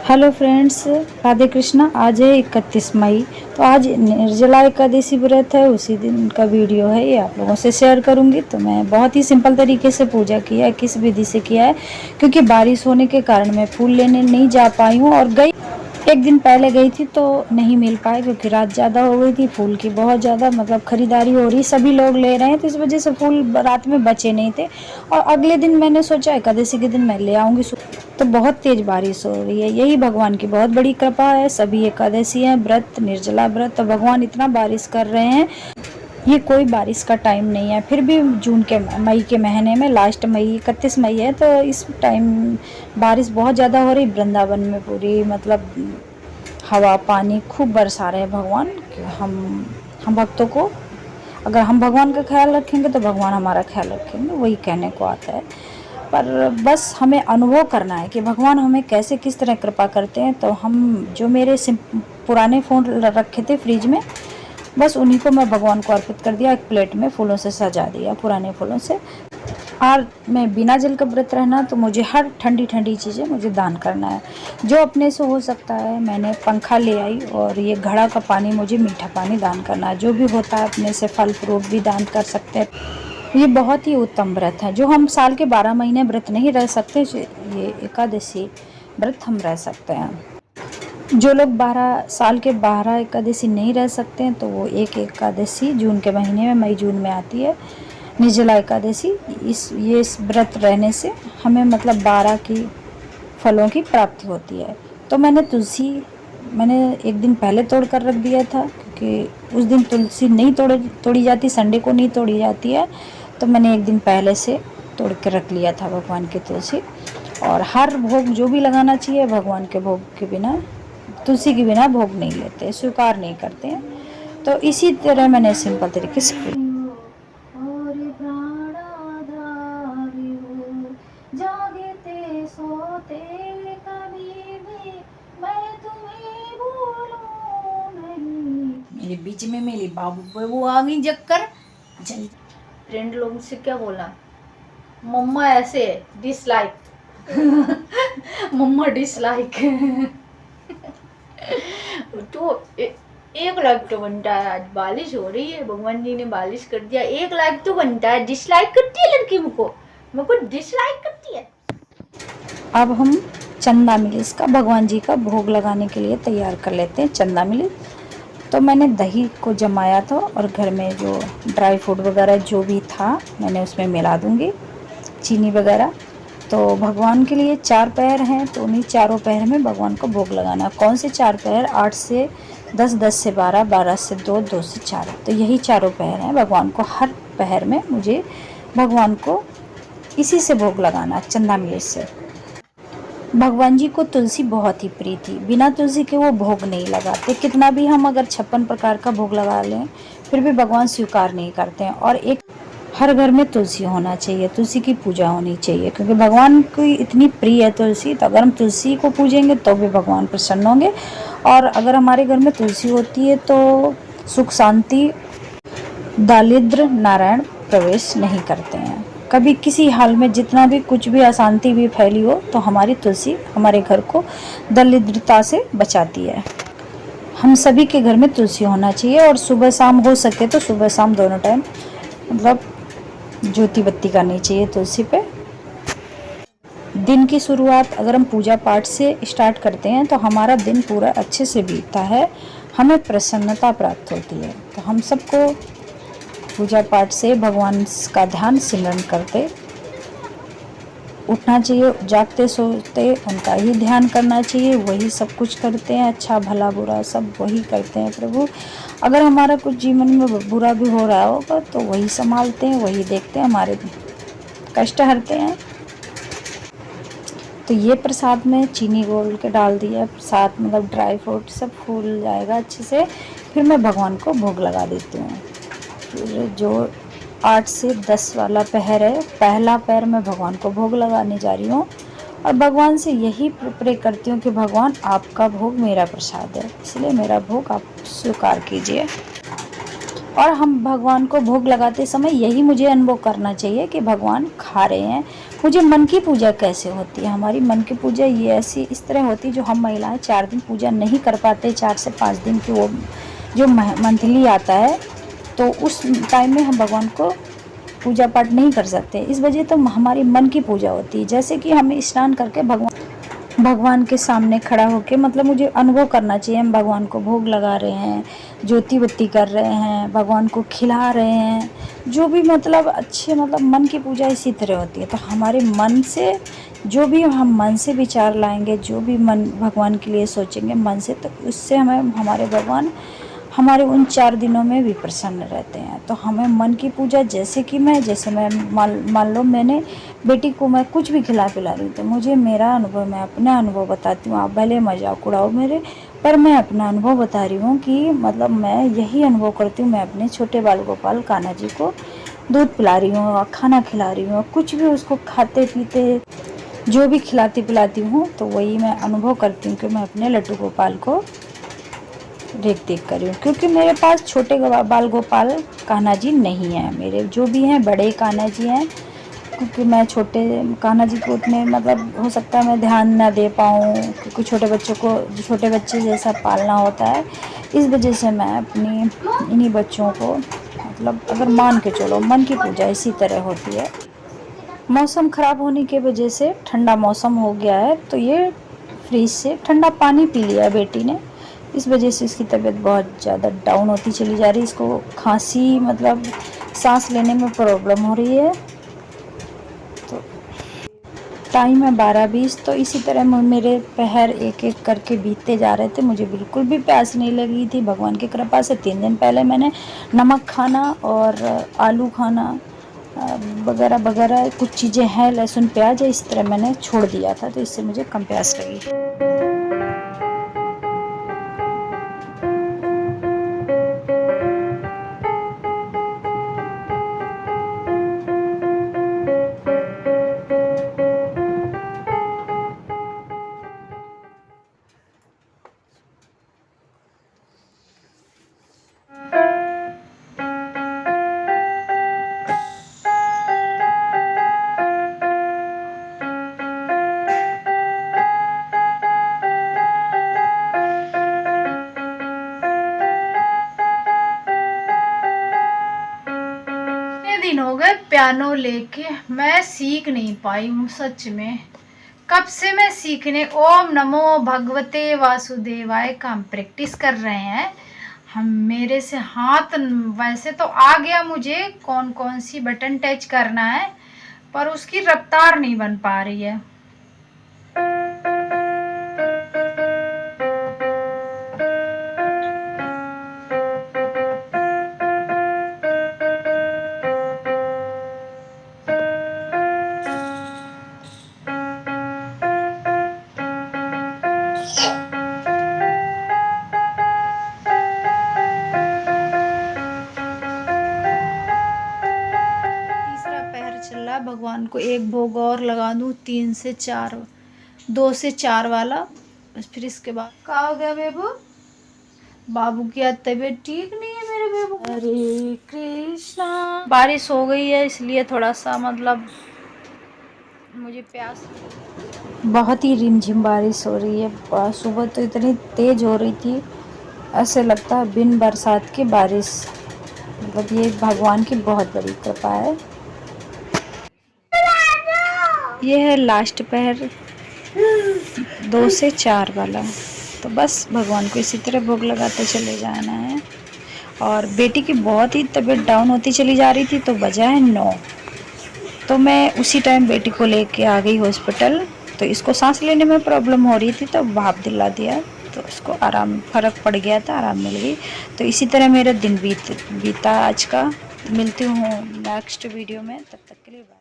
Hello friends, Radhe Krishna. आज है 31 मई। तो आज निर्जला एकादशी व्रत है, उसी दिन का वीडियो है, ये आप लोगों से शेयर करूंगी। तो मैं बहुत ही सिंपल तरीके से पूजा किया है, किस विधि से किया है, क्योंकि बारिश होने के कारण मैं फूल लेने नहीं जा पाई हूँ और गई एक दिन पहले गई थी तो नहीं मिल पाए, क्योंकि रात ज़्यादा हो गई थी। फूल की बहुत ज़्यादा खरीदारी हो रही, सभी लोग ले रहे हैं, तो इस वजह से फूल रात में बचे नहीं थे। और अगले दिन मैंने सोचा एकादशी के दिन मैं ले आऊँगी। तो बहुत तेज बारिश हो रही है, यही भगवान की बहुत बड़ी कृपा है। सभी एकादशी हैं, व्रत, निर्जला व्रत, तो भगवान इतना बारिश कर रहे हैं। ये कोई बारिश का टाइम नहीं है, फिर भी मई के महीने में, लास्ट मई 31 मई है, तो इस टाइम बारिश बहुत ज़्यादा हो रही। वृंदावन में पूरी हवा पानी खूब बरसा रहे हैं भगवान। हम भक्तों को, अगर हम भगवान का ख्याल रखेंगे तो भगवान हमारा ख्याल रखेंगे, वही कहने को आता है। पर बस हमें अनुभव करना है कि भगवान हमें कैसे किस तरह कृपा करते हैं। तो हम जो मेरे पुराने फ़ोन रखे थे फ्रिज में, बस उन्हीं को मैं भगवान को अर्पित कर दिया। एक प्लेट में फूलों से सजा दिया, पुराने फूलों से। और मैं बिना जल का व्रत रहना, तो मुझे हर ठंडी ठंडी चीज़ें मुझे दान करना है, जो अपने से हो सकता है। मैंने पंखा ले आई, और ये घड़ा का पानी, मुझे मीठा पानी दान करना है। जो भी होता है अपने से, फल फ्रूट भी दान कर सकते हैं। ये बहुत ही उत्तम व्रत है, जो हम साल के 12 महीने व्रत नहीं रह सकते, ये एकादशी व्रत हम रह सकते हैं। जो लोग 12 साल के 12 एकादशी नहीं रह सकते हैं, तो वो एक एकादशी जून के महीने में, मई जून में आती है, निर्जला एकादशी। इस व्रत रहने से हमें 12 की फलों की प्राप्ति होती है। तो मैंने एक दिन पहले तोड़ कर रख दिया था, क्योंकि उस दिन तुलसी नहीं तोड़ी जाती, संडे को नहीं तोड़ी जाती है। तो मैंने एक दिन पहले से तोड़ के रख लिया था भगवान की तुलसी। और हर भोग जो भी लगाना चाहिए, भगवान के भोग के बिना, तुलसी के बिना भोग नहीं लेते, स्वीकार नहीं करते हैं। तो इसी तरह मैंने सिंपल तरीके से मेरे बीच में मेरी बाबू पे वो आ गई जक्कर। फ्रेंड लोगों से क्या बोला, मम्मा ऐसे डिसलाइक मम्मा डिसलाइक तो एक लाइक तो बनता है। आज बारिश हो रही है, भगवान जी ने बारिश कर दिया, एक लाइक तो बनता है। डिसलाइक करती है लड़की मुझको डिसलाइक करती है। अब हम चंदा मिलिस का, भगवान जी का भोग लगाने के लिए तैयार कर लेते हैं। चंदा मिलिस, तो मैंने दही को जमाया था, और घर में जो ड्राई फ्रूट वगैरह जो भी था मैंने उसमें मिला दूंगी, चीनी वगैरह। तो भगवान के लिए 4 पैर हैं, तो उन्हीं चारों पैर में भगवान को भोग लगाना। कौन से 4 पैर? 8 से 10, 10 से 12, 12 से 2, 2 से 4। तो यही चारों पैर हैं भगवान को। हर पैर में मुझे भगवान को इसी से भोग लगाना, चंदा मिलिस से। भगवान जी को तुलसी बहुत ही प्रिय थी, बिना तुलसी के वो भोग नहीं लगाते। कितना भी हम अगर 56 प्रकार का भोग लगा लें, फिर भी भगवान स्वीकार नहीं करते हैं। और एक हर घर में तुलसी होना चाहिए, तुलसी की पूजा होनी चाहिए, क्योंकि भगवान की इतनी प्रिय है तुलसी। तो अगर हम तुलसी को पूजेंगे तो भी भगवान प्रसन्न होंगे। और अगर हमारे घर में तुलसी होती है तो सुख शांति, दारिद्र्य, नारायण प्रवेश नहीं करते हैं। कभी किसी हाल में जितना भी कुछ भी अशांति भी फैली हो, तो हमारी तुलसी हमारे घर को दरिद्रता से बचाती है। हम सभी के घर में तुलसी होना चाहिए, और सुबह शाम हो सके तो सुबह शाम दोनों टाइम ज्योति बत्ती करनी चाहिए तुलसी पे। दिन की शुरुआत अगर हम पूजा पाठ से स्टार्ट करते हैं, तो हमारा दिन पूरा अच्छे से बीतता है, हमें प्रसन्नता प्राप्त होती है। तो हम सबको पूजा पाठ से भगवान का ध्यान सिमरन करते उठना चाहिए। जागते सोते उनका ही ध्यान करना चाहिए, वही सब कुछ करते हैं, अच्छा भला बुरा सब वही करते हैं प्रभु। अगर हमारा कुछ जीवन में बुरा भी हो रहा होगा, तो वही संभालते हैं, वही देखते हैं, हमारे कष्ट हरते हैं। तो ये प्रसाद में चीनी घोल के डाल दिया, प्रसाद ड्राई फ्रूट सब फूल जाएगा अच्छे से। फिर मैं भगवान को भोग लगा देती हूँ। फिर जो 8 से 10 वाला पैर है, पहला पैर मैं भगवान को भोग लगाने जा रही हूँ, और भगवान से यही प्रे करती हूँ कि भगवान आपका भोग मेरा प्रसाद है, इसलिए मेरा भोग आप स्वीकार कीजिए। और हम भगवान को भोग लगाते समय यही मुझे अनुभव करना चाहिए कि भगवान खा रहे हैं। मुझे मन की पूजा कैसे होती है, हमारी मन की पूजा ये ऐसी इस तरह होती है, जो हम महिलाएं 4 दिन पूजा नहीं कर पाते, 4 से 5 दिन की वो जो मंथली आता है, तो उस टाइम में हम भगवान को पूजा पाठ नहीं कर सकते। इस वजह तो हमारी मन की पूजा होती है। जैसे कि हमें स्नान करके भगवान के सामने खड़ा होके मतलब मुझे अनुभव करना चाहिए, हम भगवान को भोग लगा रहे हैं, ज्योति बत्ती कर रहे हैं, भगवान को खिला रहे हैं, जो भी मतलब अच्छे मतलब मन की पूजा इसी तरह होती है। तो हमारे मन से जो भी हम मन से विचार लाएंगे, जो भी मन भगवान के लिए सोचेंगे मन से, तो उससे हमें हमारे भगवान हमारे उन 4 दिनों में भी प्रसन्न रहते हैं। तो हमें मन की पूजा जैसे मैं मान लो मैंने बेटी को मैं कुछ भी खिला पिला रही हूँ, तो मुझे मेरा अनुभव, मैं अपना अनुभव बताती हूँ। आप भले मजाक उड़ाओ मेरे, पर मैं अपना अनुभव बता रही हूँ कि मतलब मैं यही अनुभव करती हूँ। मैं अपने छोटे बाल गोपाल कान्हा जी को दूध पिला रही हूँ और खाना खिला रही हूँ, कुछ भी उसको खाते पीते जो भी खिलाती पिलाती हूँ, तो वही मैं अनुभव करती हूँ कि मैं अपने लड्डू गोपाल को देख कर रही हूँ। क्योंकि मेरे पास छोटे बाल गोपाल कान्हा जी नहीं हैं, मेरे जो भी हैं बड़े कान्हा जी हैं। क्योंकि मैं छोटे कान्हा जी को उतने मतलब हो सकता है मैं ध्यान ना दे पाऊँ, क्योंकि छोटे बच्चों को छोटे बच्चे जैसा पालना होता है। इस वजह से मैं अपनी इन्हीं बच्चों को मतलब अगर मान के चलो मन की पूजा इसी तरह होती है। मौसम ख़राब होने की वजह से ठंडा मौसम हो गया है, तो ये फ्रिज से ठंडा पानी पी लिया है बेटी ने। इस वजह से इसकी तबीयत बहुत ज़्यादा डाउन होती चली जा रही है। इसको खांसी मतलब सांस लेने में प्रॉब्लम हो रही है। तो टाइम है 12:20। तो इसी तरह मेरे पहर एक एक करके बीतते जा रहे थे। मुझे बिल्कुल भी प्यास नहीं लगी थी। भगवान की कृपा से 3 दिन पहले मैंने नमक खाना और आलू खाना वगैरह वगैरह कुछ चीज़ें हैं, लहसुन प्याज है, इस तरह मैंने छोड़ दिया था, तो इससे मुझे कम प्यास लगी। दिन हो गए पियानो लेके, मैं सीख नहीं पाई हूँ सच में। कब से मैं सीखने ओम नमो भगवते वासुदेवाय का हम प्रैक्टिस कर रहे हैं। हम मेरे से हाथ वैसे तो आ गया मुझे कौन कौन सी बटन टच करना है, पर उसकी रफ्तार नहीं बन पा रही है। भगवान को एक भोग और लगा दूं, 3 से 4, 2 से 4 वाला, बस फिर इसके बाद क्या हो गया बेबू? बाबू की आज तबीयत ठीक नहीं है मेरे बेबू। हरे कृष्णा। बारिश हो गई है इसलिए थोड़ा सा मतलब मुझे प्यास, बहुत ही रिमझिम बारिश हो रही है। सुबह तो इतनी तेज हो रही थी, ऐसे लगता है बिन बरसात की बारिश। मतलब ये भगवान की बहुत बड़ी कृपा है। ये है लास्ट पहर 2 से 4 वाला। तो बस भगवान को इसी तरह भोग लगाते चले जाना है। और बेटी की बहुत ही तबीयत डाउन होती चली जा रही थी, तो बजा है 9। तो मैं उसी टाइम बेटी को लेके आ गई हॉस्पिटल। तो इसको सांस लेने में प्रॉब्लम हो रही थी, तो भाप दिला दिया, तो उसको आराम फ़र्क पड़ गया था, आराम मिल गई। तो इसी तरह मेरा दिन बीता आज का। मिलती हूँ नेक्स्ट वीडियो में, तब तक के लिए बाय।